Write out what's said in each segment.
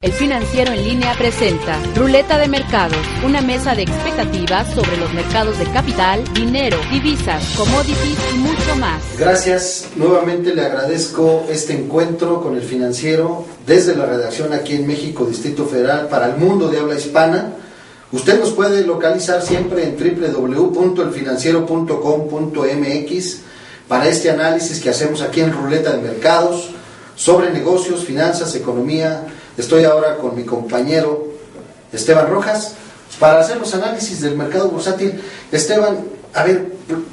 El Financiero en Línea presenta Ruleta de Mercados, una mesa de expectativas sobre los mercados de capital, dinero, divisas, commodities y mucho más. Gracias, nuevamente le agradezco este encuentro con el Financiero desde la redacción aquí en México, Distrito Federal, para el mundo de habla hispana. Usted nos puede localizar siempre en www.elfinanciero.com.mx para este análisis que hacemos aquí en Ruleta de Mercados sobre negocios, finanzas, economía. Estoy ahora con mi compañero Esteban Rojas para hacer los análisis del mercado bursátil. Esteban, a ver,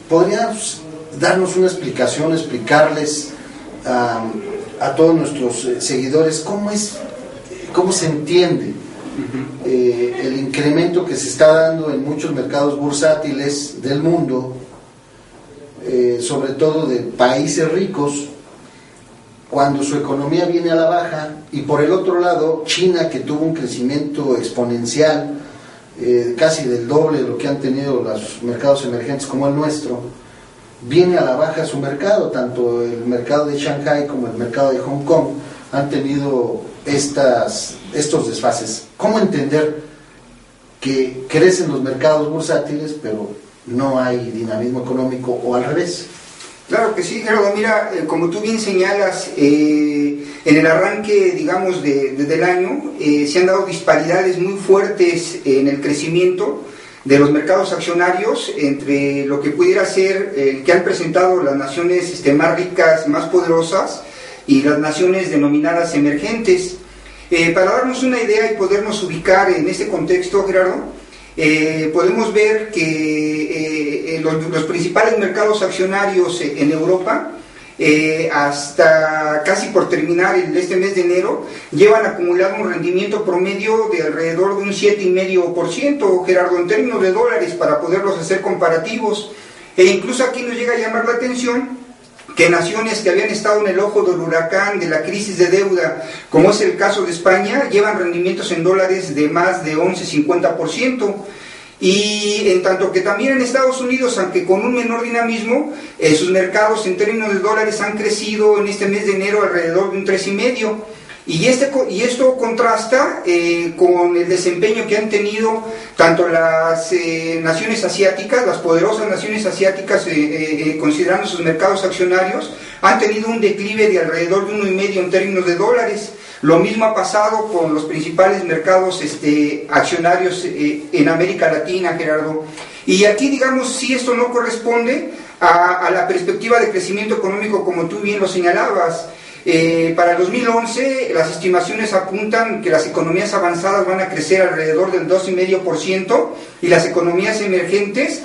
¿podrías darnos una explicación, explicarles a todos nuestros seguidores cómo se entiende el incremento que se está dando en muchos mercados bursátiles del mundo, sobre todo de países ricos, cuando su economía viene a la baja, y por el otro lado China, que tuvo un crecimiento exponencial, casi del doble de lo que han tenido los mercados emergentes como el nuestro, viene a la baja su mercado. Tanto el mercado de Shanghái como el mercado de Hong Kong han tenido estos desfases. ¿Cómo entender que crecen los mercados bursátiles pero no hay dinamismo económico, o al revés? Claro que sí, Gerardo. Mira, como tú bien señalas, en el arranque, digamos, del año, se han dado disparidades muy fuertes en el crecimiento de los mercados accionarios entre lo que pudiera ser el que han presentado las naciones más ricas, más poderosas, y las naciones denominadas emergentes. Para darnos una idea y podernos ubicar en este contexto, Gerardo, podemos ver que los principales mercados accionarios en Europa, hasta casi por terminar este mes de enero, llevan acumulado un rendimiento promedio de alrededor de un 7,5%, Gerardo, en términos de dólares, para poderlos hacer comparativos. E incluso aquí nos llega a llamar la atención que naciones que habían estado en el ojo del huracán de la crisis de deuda, como es el caso de España, llevan rendimientos en dólares de más de 11,50%. Y en tanto que también en Estados Unidos, aunque con un menor dinamismo, sus mercados en términos de dólares han crecido en este mes de enero alrededor de un 3,5%. Y esto contrasta con el desempeño que han tenido tanto las naciones asiáticas, las poderosas naciones asiáticas, considerando sus mercados accionarios, han tenido un declive de alrededor de 1,5% en términos de dólares. Lo mismo ha pasado con los principales mercados accionarios en América Latina, Gerardo. Y aquí, digamos, si esto no corresponde a la perspectiva de crecimiento económico, como tú bien lo señalabas. Para el 2011 las estimaciones apuntan que las economías avanzadas van a crecer alrededor del 2,5%, y las economías emergentes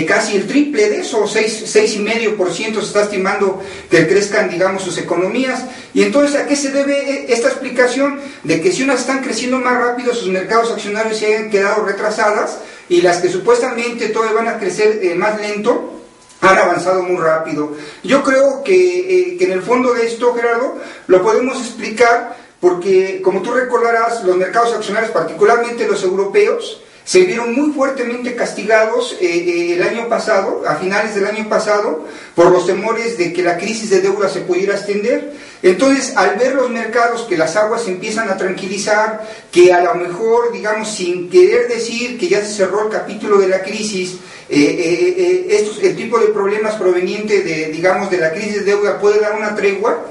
casi el triple de eso, 6,5% se está estimando que crezcan, digamos, sus economías. Y entonces, ¿a qué se debe esta explicación? De que si unas están creciendo más rápido, sus mercados accionarios se hayan quedado retrasadas, y las que supuestamente todavía van a crecer más lento han avanzado muy rápido. Yo creo que en el fondo de esto, Gerardo, lo podemos explicar porque, como tú recordarás, los mercados accionarios, particularmente los europeos, se vieron muy fuertemente castigados el año pasado, a finales del año pasado, por los temores de que la crisis de deuda se pudiera extender. Entonces, al ver los mercados que las aguas se empiezan a tranquilizar, que a lo mejor, digamos, sin querer decir que ya se cerró el capítulo de la crisis, el tipo de problemas proveniente de la crisis de deuda puede dar una tregua,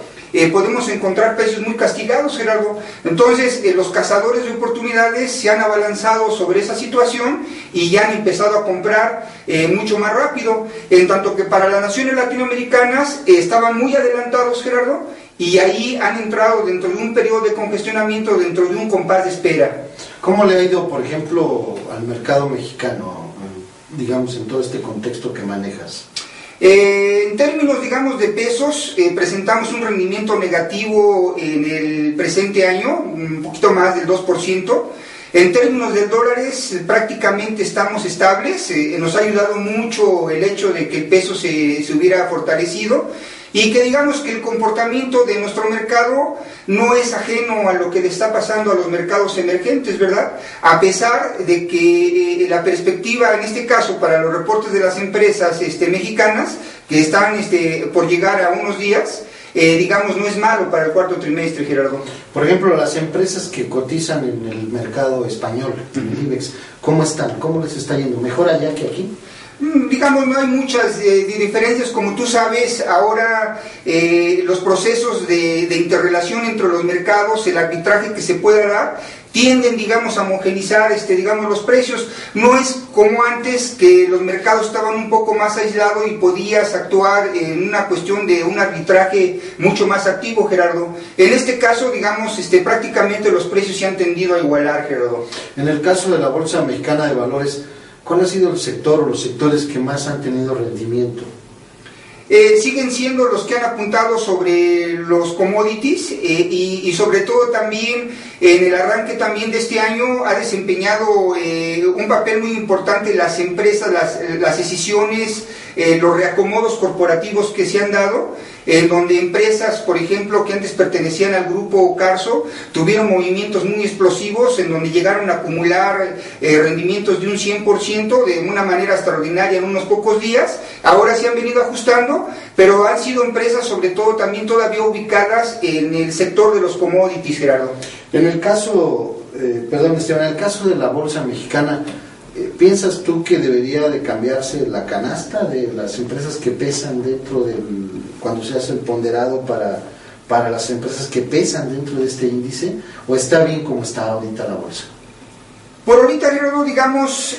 podemos encontrar precios muy castigados, Gerardo. Entonces, los cazadores de oportunidades se han abalanzado sobre esa situación y ya han empezado a comprar mucho más rápido, en tanto que para las naciones latinoamericanas estaban muy adelantados, Gerardo, y ahí han entrado dentro de un periodo de congestionamiento, dentro de un compás de espera. ¿Cómo le ha ido, por ejemplo, al mercado mexicano, digamos, en todo este contexto que manejas? En términos, digamos, de pesos, presentamos un rendimiento negativo en el presente año, un poquito más del 2%. En términos de dólares, prácticamente estamos estables. Nos ha ayudado mucho el hecho de que el peso se hubiera fortalecido, y que digamos que el comportamiento de nuestro mercado no es ajeno a lo que le está pasando a los mercados emergentes, ¿verdad? A pesar de que la perspectiva, en este caso, para los reportes de las empresas mexicanas, que están por llegar a unos días, digamos, no es malo para el cuarto trimestre, Gerardo. Por ejemplo, las empresas que cotizan en el mercado español, en el IBEX, ¿cómo están? ¿Cómo les está yendo? ¿Mejor allá que aquí? Digamos, no hay muchas diferencias, como tú sabes. Ahora los procesos de interrelación entre los mercados, el arbitraje que se pueda dar, tienden, digamos, a homogenizar, digamos, los precios. No es como antes, que los mercados estaban un poco más aislados y podías actuar en una cuestión de un arbitraje mucho más activo, Gerardo. En este caso, digamos, prácticamente los precios se han tendido a igualar, Gerardo. En el caso de la Bolsa Mexicana de Valores, ¿cuál ha sido el sector o los sectores que más han tenido rendimiento? Siguen siendo los que han apuntado sobre los commodities y sobre todo también en el arranque también de este año ha desempeñado un papel muy importante las empresas, las decisiones, los reacomodos corporativos que se han dado, en donde empresas, por ejemplo, que antes pertenecían al grupo Carso, tuvieron movimientos muy explosivos, en donde llegaron a acumular rendimientos de un 100% de una manera extraordinaria en unos pocos días. Ahora se han venido ajustando, pero han sido empresas sobre todo también todavía ubicadas en el sector de los commodities, Gerardo. En el caso, Esteban, en el caso de la Bolsa Mexicana, ¿piensas tú que debería de cambiarse la canasta de las empresas que pesan dentro del, cuando se hace el ponderado para las empresas que pesan dentro de este índice, o está bien como está ahorita la bolsa? Por ahorita, Gerardo, digamos,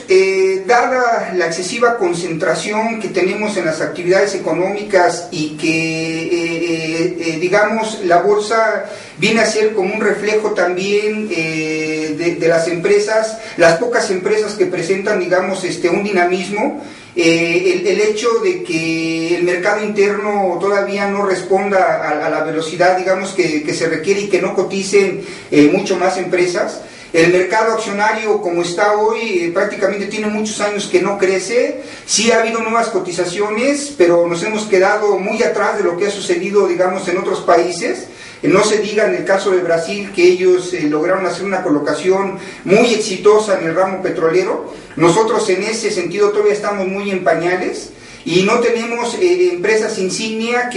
dada la excesiva concentración que tenemos en las actividades económicas y que, digamos, la bolsa viene a ser como un reflejo también de las empresas, las pocas empresas que presentan, digamos, un dinamismo, el hecho de que el mercado interno todavía no responda a la velocidad, digamos, que se requiere y que no coticen mucho más empresas. El mercado accionario como está hoy prácticamente tiene muchos años que no crece. Sí ha habido nuevas cotizaciones, pero nos hemos quedado muy atrás de lo que ha sucedido, digamos, en otros países. No se diga en el caso de Brasil, que ellos lograron hacer una colocación muy exitosa en el ramo petrolero. Nosotros en ese sentido todavía estamos muy en pañales y no tenemos empresas insignia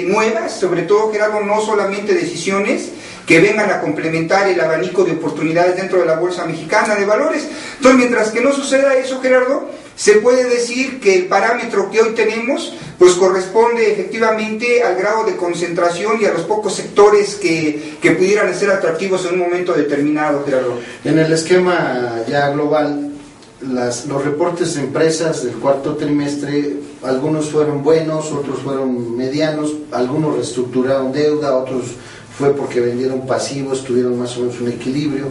nuevas, sobre todo, Gerardo, no solamente decisiones que vengan a complementar el abanico de oportunidades dentro de la Bolsa Mexicana de Valores. Entonces, mientras que no suceda eso, Gerardo, se puede decir que el parámetro que hoy tenemos pues corresponde efectivamente al grado de concentración y a los pocos sectores que pudieran ser atractivos en un momento determinado, Gerardo. En el esquema ya global, los reportes de empresas del cuarto trimestre, algunos fueron buenos, otros fueron medianos, algunos reestructuraron deuda, otros fue porque vendieron pasivos, tuvieron más o menos un equilibrio.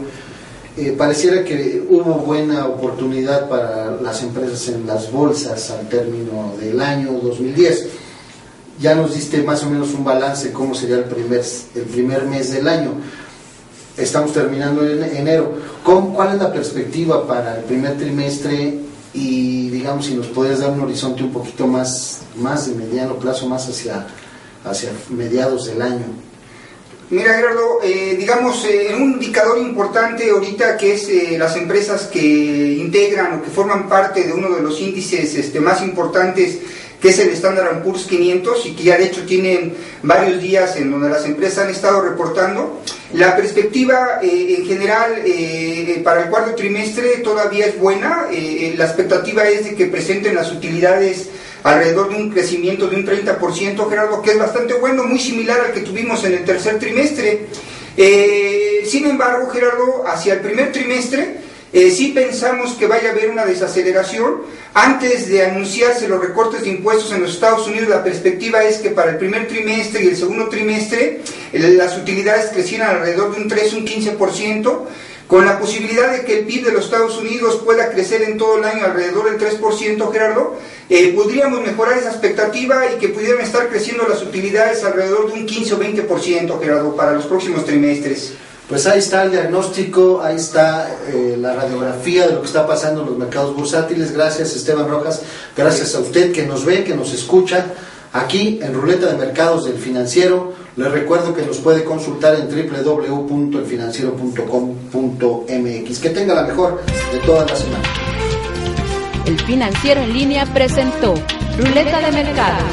Pareciera que hubo buena oportunidad para las empresas en las bolsas al término del año 2010. Ya nos diste más o menos un balance, cómo sería el primer mes del año. Estamos terminando en enero. ¿Cuál es la perspectiva para el primer trimestre? Y digamos, si nos puedes dar un horizonte un poquito más de mediano plazo, más hacia mediados del año. Mira, Gerardo, digamos, un indicador importante ahorita que es las empresas que integran o que forman parte de uno de los índices más importantes, que es el Standard & Poor's 500, y que ya de hecho tienen varios días en donde las empresas han estado reportando. La perspectiva en general para el cuarto trimestre todavía es buena. La expectativa es de que presenten las utilidades alrededor de un crecimiento de un 30%, Gerardo, que es bastante bueno, muy similar al que tuvimos en el tercer trimestre. Sin embargo, Gerardo, hacia el primer trimestre sí pensamos que vaya a haber una desaceleración. Antes de anunciarse los recortes de impuestos en los Estados Unidos, la perspectiva es que para el primer trimestre y el segundo trimestre las utilidades crecieran alrededor de un 3, un 15%, con la posibilidad de que el PIB de los Estados Unidos pueda crecer en todo el año alrededor del 3%, Gerardo. Podríamos mejorar esa expectativa y que pudieran estar creciendo las utilidades alrededor de un 15 o 20%, Gerardo, para los próximos trimestres. Pues ahí está el diagnóstico, ahí está la radiografía de lo que está pasando en los mercados bursátiles. Gracias, Esteban Rojas, gracias a usted que nos ve, que nos escucha aquí en Ruleta de Mercados del Financiero. Les recuerdo que nos puede consultar en www.elfinanciero.com.mx. Que tenga la mejor de toda la semana. El Financiero en Línea presentó Ruleta de Mercados.